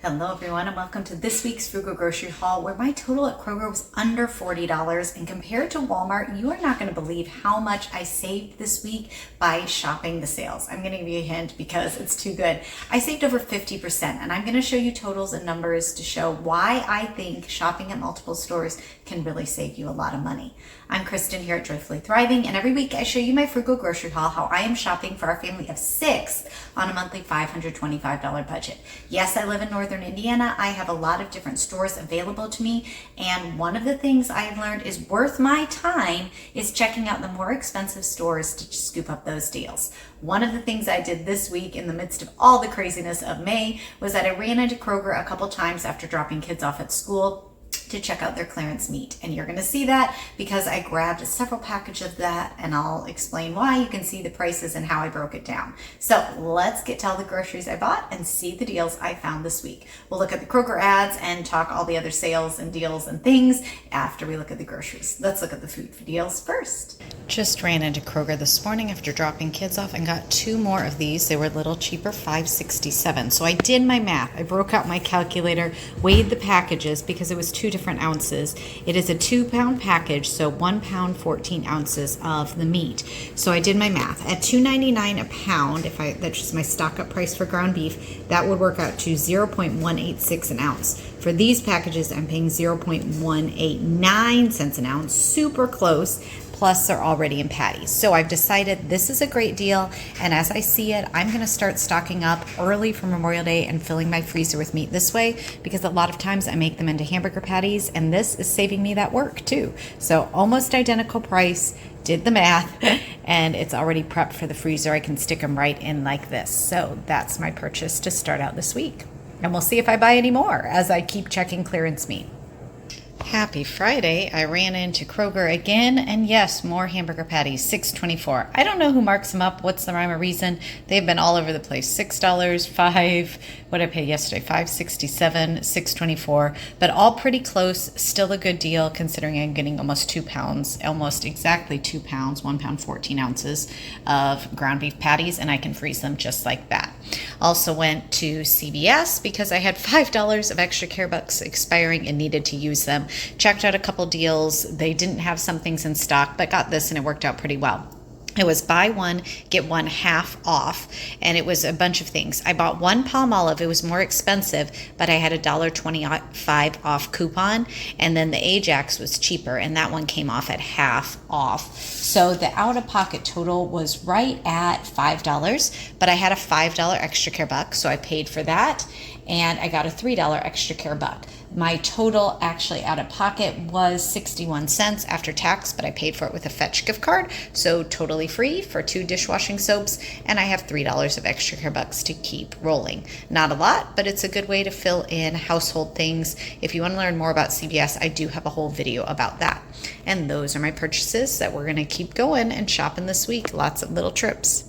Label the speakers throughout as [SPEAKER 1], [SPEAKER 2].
[SPEAKER 1] Hello everyone and welcome to this week's Frugal Grocery Haul, where my total at Kroger was under $40, and compared to Walmart, you are not going to believe how much I saved this week by shopping the sales. I'm going to give you a hint because it's too good. I saved over 50%, and I'm going to show you totals and numbers to show why I think shopping at multiple stores can really save you a lot of money. I'm Kristen here at Joyfully Thriving, and every week I show you my Frugal Grocery Haul, how I am shopping for our family of 6 on a monthly $525 budget. Yes, I live in Northern Indiana. I have a lot of different stores available to me, and one of the things I have learned is worth my time is checking out the more expensive stores to scoop up those deals. One of the things I did this week in the midst of all the craziness of May was that I ran into Kroger a couple times after dropping kids off at school to check out their clearance meat. And you're going to see that because I grabbed several packages of that, and I'll explain why. You can see the prices and how I broke it down. So let's get to all the groceries I bought and see the deals I found this week. We'll look at the Kroger ads and talk all the other sales and deals and things after we look at the groceries. Let's look at the food deals first. Just ran into Kroger this morning after dropping kids off and got 2 more of these. They were a little cheaper, $5.67. So I did my math. I broke out my calculator, weighed the packages because it was 2 different ounces. It is a 2-pound package, so 1 pound 14 ounces of the meat. So I did my math at $2.99 a pound. That's just my stock up price for ground beef, that would work out to 0.186 an ounce. For these packages, I'm paying 0.189 cents an ounce, super close. Plus they're already in patties. So I've decided this is a great deal, and as I see it, I'm going to start stocking up early for Memorial Day and filling my freezer with meat this way, because a lot of times I make them into hamburger patties, and this is saving me that work too. So almost identical price, did the math, and it's already prepped for the freezer. I can stick them right in like this. So that's my purchase to start out this week. And we'll see if I buy any more as I keep checking clearance meat. Happy Friday. I ran into Kroger again, and yes, more hamburger patties, $6.24. I don't know who marks them up. What's the rhyme or reason? They've been all over the place. $6, $5, what did I pay yesterday? $5.67, $6.24, but all pretty close. Still a good deal considering I'm getting almost 2 pounds, almost exactly 2 pounds, 1 pound 14 ounces of ground beef patties, and I can freeze them just like that. Also went to CVS because I had $5 of extra care bucks expiring and needed to use them. Checked out a couple deals. They didn't have some things in stock, but got this and it worked out pretty well. It was buy one, get one half off, and it was a bunch of things. I bought 1 Palmolive. It was more expensive, but I had a $1.25 off coupon, and then the Ajax was cheaper, and that one came off at half off. So the out-of-pocket total was right at $5, but I had a $5 extra care buck, so I paid for that, and I got a $3 extra care buck. My total actually out of pocket was 61 cents after tax, but I paid for it with a Fetch gift card, so totally free for 2 dishwashing soaps, and I have $3 of extra care bucks to keep rolling. Not a lot, but it's a good way to fill in household things. If you want to learn more about CVS, I do have a whole video about that. And those are my purchases that we're going to keep going and shopping this week. Lots of little trips.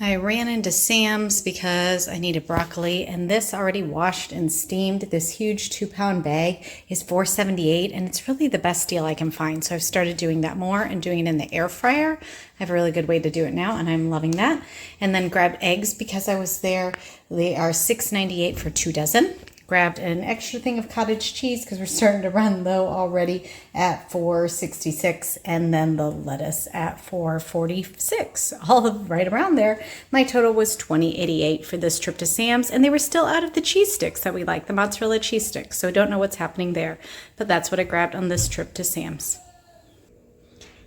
[SPEAKER 1] I ran into Sam's because I needed broccoli, and this already washed and steamed, this huge 2-pound bag is $4.78, and it's really the best deal I can find. So I've started doing that more and doing it in the air fryer. I have a really good way to do it now, and I'm loving that. And then grabbed eggs because I was there. They are $6.98 for 2 dozen. Grabbed an extra thing of cottage cheese because we're starting to run low already at $4.66, and then the lettuce at $4.46, all right around there. My total was $20.88 for this trip to Sam's, and they were still out of the cheese sticks that we like, the mozzarella cheese sticks, so don't know what's happening there, but that's what I grabbed on this trip to Sam's.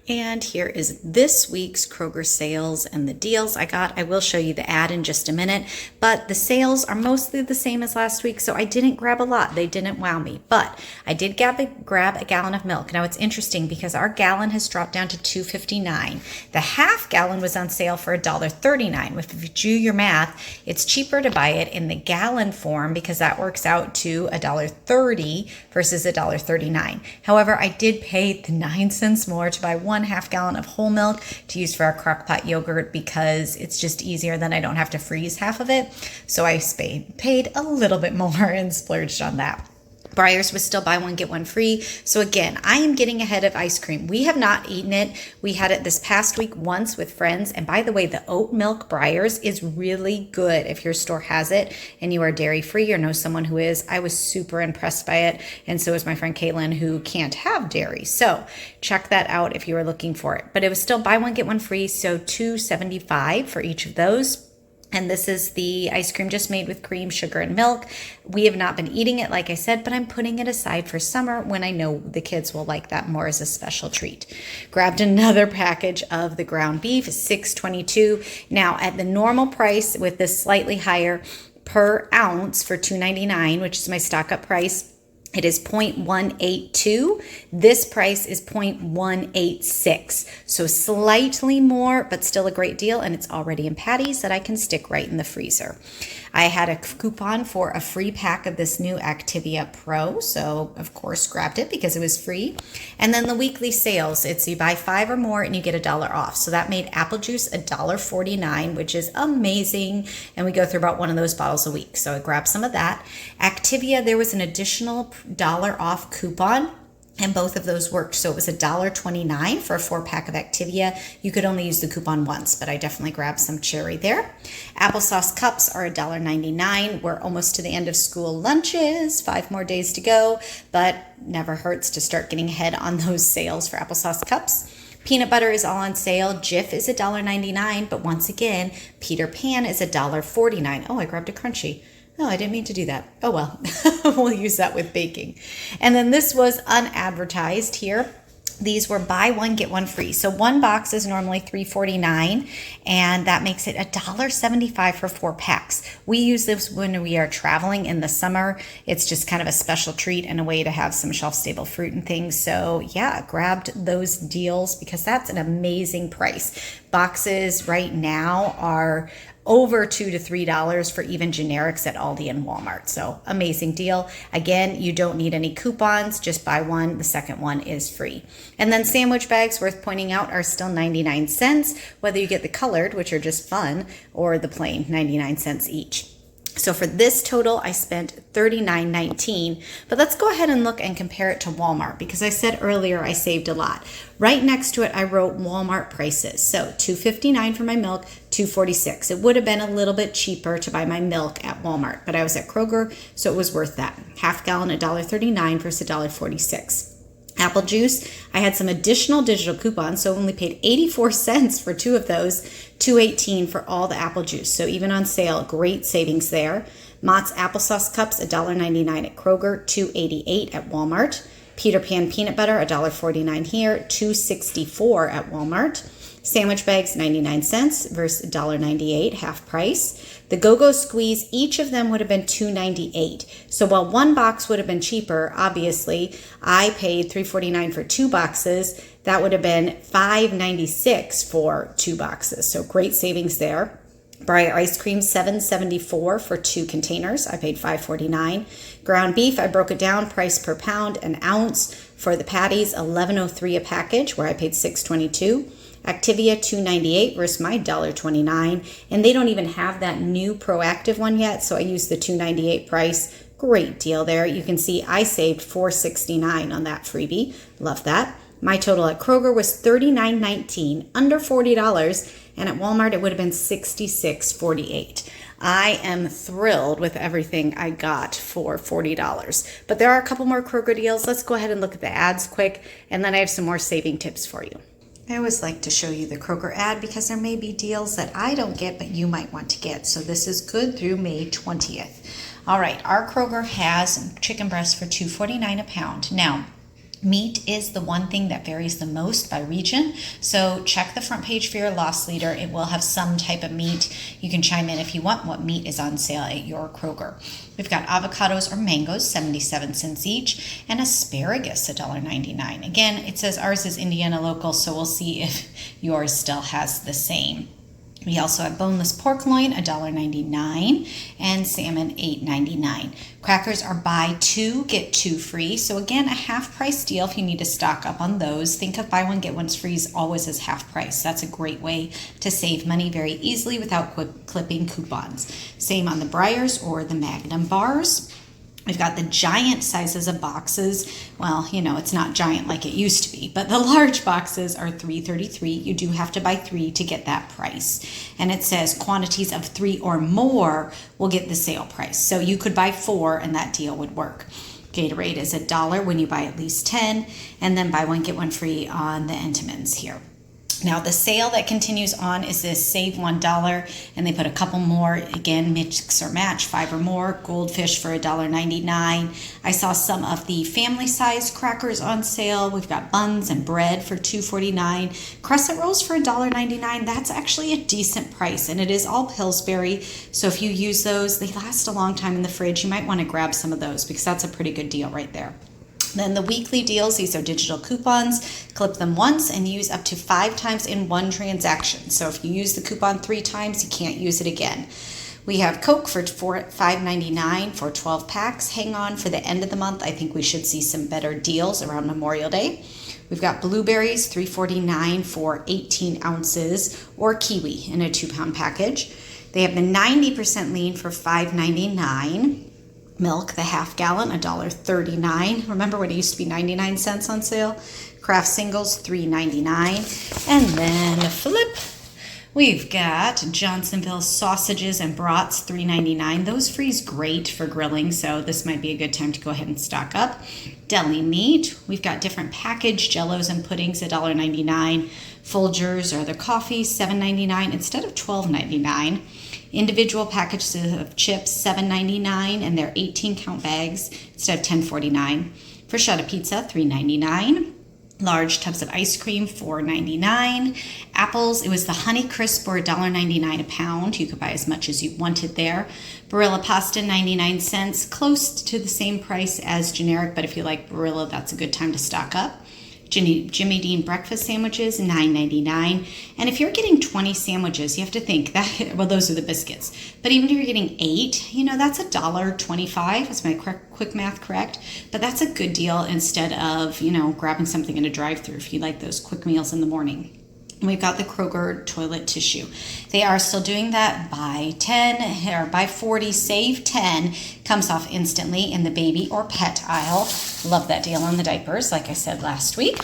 [SPEAKER 1] And here is this week's Kroger sales and the deals I got. I will show you the ad in just a minute, but the sales are mostly the same as last week, so I didn't grab a lot. They didn't wow me, but I did grab a gallon of milk. Now it's interesting because our gallon has dropped down to $2.59. The half gallon was on sale for $1.39. If you do your math, it's cheaper to buy it in the gallon form because that works out to $1.30 versus $1.39. However, I did pay the 9 cents more to buy 1/2 gallon of whole milk to use for our crock pot yogurt because it's just easier, then I don't have to freeze half of it. So I paid a little bit more and splurged on that. Breyers was still buy one, get one free. So again, I am getting ahead of ice cream. We have not eaten it. We had it this past week once with friends. And by the way, the oat milk Breyers is really good if your store has it and you are dairy free or know someone who is. I was super impressed by it. And so is my friend Caitlin, who can't have dairy. So check that out if you are looking for it. But it was still buy one, get one free. So $2.75 for each of those. And this is the ice cream just made with cream, sugar, and milk. We have not been eating it, like I said, but I'm putting it aside for summer when I know the kids will like that more as a special treat. Grabbed another package of the ground beef, $6.22. Now, at the normal price with this slightly higher per ounce for $2.99, which is my stock up price, it is 0.182. This price is 0.186. So slightly more, but still a great deal. And it's already in patties that I can stick right in the freezer. I had a coupon for a free pack of this new Activia Pro. So of course grabbed it because it was free. And then the weekly sales, it's you buy 5 or more and you get $1 off. So that made apple juice $1.49, which is amazing. And we go through about one of those bottles a week. So I grabbed some of that. Activia, there was an additional $1 off coupon. And both of those worked. So it was $1.29 for a 4-pack of Activia. You could only use the coupon once, but I definitely grabbed some cherry there. Applesauce cups are $1.99. We're almost to the end of school lunches, 5 more days to go, but never hurts to start getting ahead on those sales for applesauce cups. Peanut butter is all on sale. Jif is $1.99, but once again, Peter Pan is $1.49. Oh, I grabbed a Crunchie. Oh, I didn't mean to do that. Oh, well, we'll use that with baking. And then this was unadvertised here. These were buy one, get one free. So one box is normally $3.49, and that makes it $1.75 for 4 packs. We use this when we are traveling in the summer. It's just kind of a special treat and a way to have some shelf-stable fruit and things. So yeah, grabbed those deals because that's an amazing price. Boxes right now are over $2 to $3 for even generics at Aldi and Walmart. So amazing deal. Again, you don't need any coupons, just buy one. The second one is free. And then sandwich bags, worth pointing out, are still 99 cents, whether you get the colored, which are just fun, or the plain, 99 cents each. So for this total, I spent $39.19, but let's go ahead and look and compare it to Walmart because I said earlier I saved a lot. Right next to it, I wrote Walmart prices. So $2.59 for my milk, $2.46. It would have been a little bit cheaper to buy my milk at Walmart, but I was at Kroger, so it was worth that. Half gallon, $1.39 versus $1.46. Apple juice, I had some additional digital coupons, so only paid 84 cents for 2 of those, $2.18 for all the apple juice. So even on sale, great savings there. Mott's applesauce cups, $1.99 at Kroger, $2.88 at Walmart. Peter Pan peanut butter, $1.49 here, $2.64 at Walmart. Sandwich bags, 99 cents versus $1.98, half price. The Go-Go Squeeze, each of them would have been $2.98. So while one box would have been cheaper, obviously, I paid $3.49 for 2 boxes. That would have been $5.96 for 2 boxes. So great savings there. Breyer ice cream, $7.74 for 2 containers. I paid $5.49. Ground beef, I broke it down, price per pound, an ounce. For the patties, $11.03 a package, where I paid $6.22. Activia, $2.98 versus my $1.29. And they don't even have that new Proactive one yet, so I used the $2.98 price. Great deal there. You can see I saved $4.69 on that freebie. Love that. My total at Kroger was $39.19, under $40, and at Walmart it would have been $66.48. I am thrilled with everything I got for $40. But there are a couple more Kroger deals. Let's go ahead and look at the ads quick, and then I have some more saving tips for you. I always like to show you the Kroger ad because there may be deals that I don't get, but you might want to get. So this is good through May 20th. All right, our Kroger has chicken breasts for $2.49 a pound. Now, meat is the one thing that varies the most by region. So check the front page for your loss leader. It will have some type of meat. You can chime in if you want what meat is on sale at your Kroger. We've got avocados or mangoes, 77 cents each, and asparagus, $1.99. Again, it says ours is Indiana local, so we'll see if yours still has the same. We also have boneless pork loin, $1.99, and salmon, $8.99. Crackers are buy 2, get 2 free. So again, a half price deal if you need to stock up on those. Think of buy one, get one's free always as half price. That's a great way to save money very easily without clipping coupons. Same on the Breyers or the Magnum bars. We've got the giant sizes of boxes. Well, it's not giant like it used to be, but the large boxes are $3.33. You do have to buy 3 to get that price. And it says quantities of 3 or more will get the sale price. So you could buy 4 and that deal would work. Gatorade is $1 when you buy at least 10, and then buy 1, get 1 free on the Entenmann's here. Now the sale that continues on is this save $1, and they put a couple more, again, mix or match, 5 or more, goldfish for $1.99. I saw some of the family size crackers on sale. We've got buns and bread for $2.49, crescent rolls for $1.99. That's actually a decent price, and it is all Pillsbury, so if you use those, they last a long time in the fridge. You might want to grab some of those because that's a pretty good deal right there. Then the weekly deals, these are digital coupons. Clip them once and use up to 5 times in one transaction. So if you use the coupon 3 times, you can't use it again. We have Coke for $5.99 for 12 packs. Hang on for the end of the month. I think we should see some better deals around Memorial Day. We've got blueberries, $3.49 for 18 ounces, or kiwi in a 2-pound package. They have the 90% lean for $5.99. Milk, the half gallon, $1.39. Remember when it used to be 99 cents on sale? Kraft singles, $3.99. And then flip, we've got Johnsonville sausages and brats, $3.99. Those freeze great for grilling, so this might be a good time to go ahead and stock up. Deli meat, we've got different packaged jellos and puddings, $1.99. Folgers or the coffee, $7.99 instead of $12.99. Individual packages of chips, $7.99, and they're 18-count bags instead of $10.49. Freschetta pizza, $3.99. Large tubs of ice cream, $4.99. Apples, it was the Honey Crisp for $1.99 a pound. You could buy as much as you wanted there. Barilla pasta, 99 cents, close to the same price as generic, but if you like Barilla, that's a good time to stock up. Jimmy Dean breakfast sandwiches, $9.99. And if you're getting 20 sandwiches, you have to think that, well, those are the biscuits. But even if you're getting 8, that's $1.25. Is my quick math correct? But that's a good deal instead of, grabbing something in a drive-thru if you like those quick meals in the morning. And we've got the Kroger toilet tissue. They are still doing that. Buy 10 or buy 40, save 10. Comes off instantly in the baby or pet aisle. Love that deal on the diapers, like I said last week.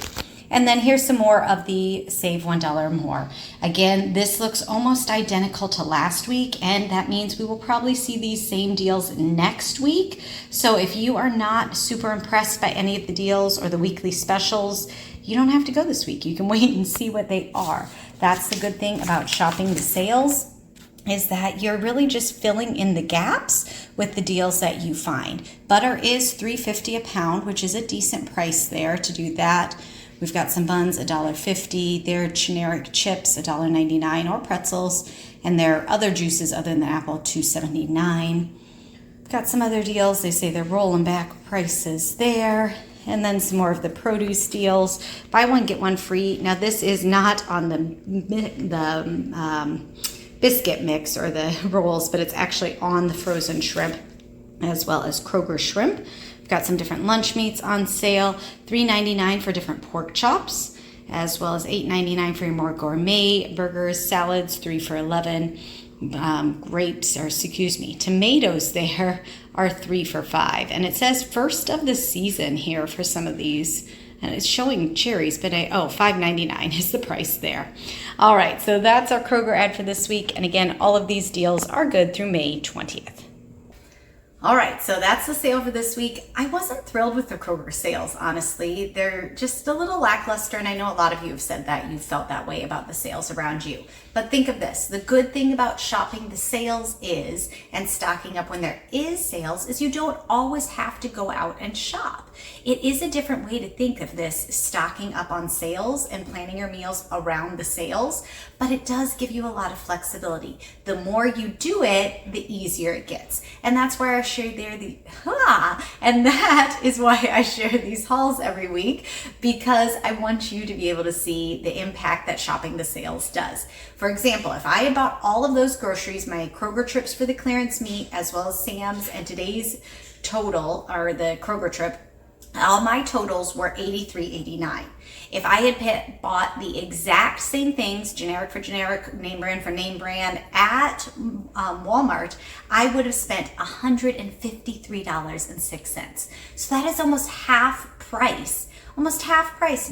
[SPEAKER 1] And then here's some more of the save $1 more. Again, this looks almost identical to last week, and that means we will probably see these same deals next week. So if you are not super impressed by any of the deals or the weekly specials, you don't have to go this week. You can wait and see what they are. That's the good thing about shopping the sales, is that you're really just filling in the gaps with the deals that you find. Butter is $3.50 a pound, which is a decent price there to do that. We've got some buns, $1.50. They're generic chips, $1.99, or pretzels. And there are other juices other than the apple, $2.79. We've got some other deals. They say they're rolling back prices there. And then some more of the produce deals. Buy 1, get 1 free. Now this is not on the biscuit mix or the rolls, but it's actually on the frozen shrimp as well as Kroger shrimp. We've got some different lunch meats on sale. $3.99 for different pork chops, as well as $8.99 for your more gourmet burgers, salads, 3 for $11. Tomatoes there are 3 for $5. And it says first of the season here for some of these. And it's showing cherries, but $5.99 is the price there. All right, so that's our Kroger ad for this week. And again, all of these deals are good through May 20th. All right, so that's the sale for this week. I wasn't thrilled with the Kroger sales, honestly. They're just a little lackluster, and I know a lot of you have said that you felt that way about the sales around you. But think of this. The good thing about shopping the sales is, and stocking up when there is sales, is you don't always have to go out and shop. It is a different way to think of this, stocking up on sales and planning your meals around the sales, but it does give you a lot of flexibility. The more you do it, the easier it gets. And that's where I shared there and that is why I share these hauls every week, because I want you to be able to see the impact that shopping the sales does. For example, if I had bought all of those groceries, my Kroger trips for the clearance meat, as well as Sam's, and today's total, or the Kroger trip, All my totals were $83.89. If I had bought the exact same things, generic for generic, name brand for name brand, at Walmart, I would have spent $153.06. So that is almost half price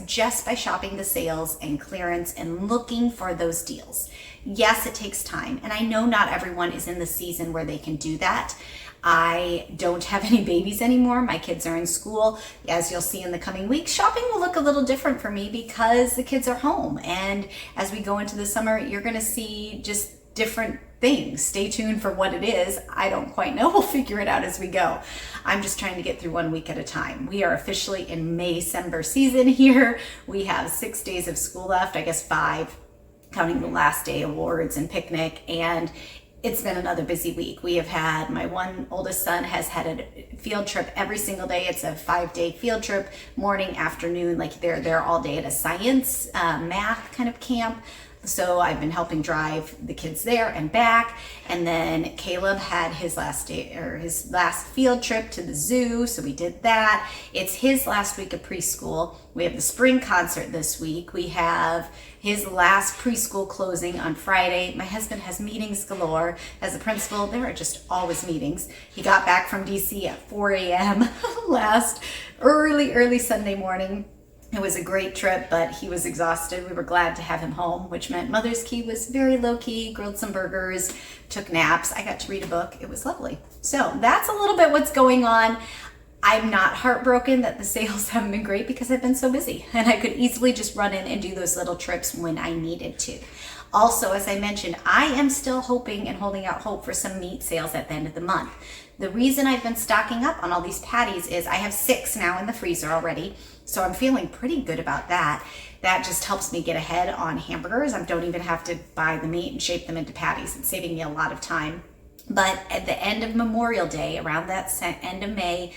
[SPEAKER 1] just by shopping the sales and clearance and looking for those deals. Yes, it takes time, and I know not everyone is in the season where they can do that. I don't have any babies anymore. My kids are in school. As you'll see in the coming weeks, shopping will look a little different for me because the kids are home. And as we go into the summer, you're going to see just different things. Stay tuned for what it is. I don't quite know. We'll figure it out as we go. I'm just trying to get through 1 week at a time. We are officially in May-December season here. We have 6 days of school left, I guess 5, counting the last day, awards and picnic, and it's been another busy week. We have had, my one oldest son has had a field trip every single day. It's a 5-day field trip, morning, afternoon, like they're there all day at a science, math kind of camp. So I've been helping drive the kids there and back. And then Caleb had his last day, or his last field trip to the zoo. So we did that. It's his last week of preschool. We have the spring concert this week. We have his last preschool closing on Friday. My husband has meetings galore. As a principal, there are just always meetings. He got back from DC at 4 a.m. last early Sunday morning. It was a great trip, but he was exhausted. We were glad to have him home, which meant Mother's Key was very low-key, grilled some burgers, took naps. I got to read a book. It was lovely. So that's a little bit what's going on. I'm not heartbroken that the sales haven't been great because I've been so busy, and I could easily just run in and do those little trips when I needed to. Also, as I mentioned, I am still hoping and holding out hope for some meat sales at the end of the month. The reason I've been stocking up on all these patties is I have 6 now in the freezer already, so I'm feeling pretty good about that. That just helps me get ahead on hamburgers. I don't even have to buy the meat and shape them into patties. It's saving me a lot of time. But at the end of Memorial Day, around that end of May,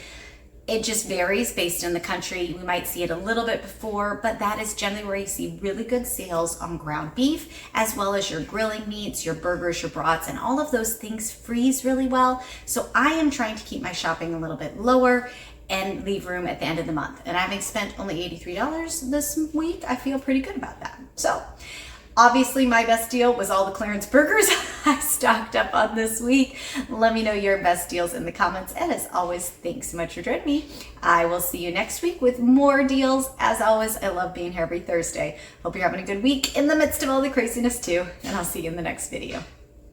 [SPEAKER 1] it just varies based on the country. We might see it a little bit before, but that is generally where you see really good sales on ground beef, as well as your grilling meats, your burgers, your brats, and all of those things freeze really well. So I am trying to keep my shopping a little bit lower and leave room at the end of the month. And having spent only $83 this week, I feel pretty good about that. So obviously my best deal was all the clearance burgers I stocked up on this week. Let me know your best deals in the comments. And as always, thanks so much for joining me. I will see you next week with more deals. As always, I love being here every Thursday. Hope you're having a good week in the midst of all the craziness too. And I'll see you in the next video.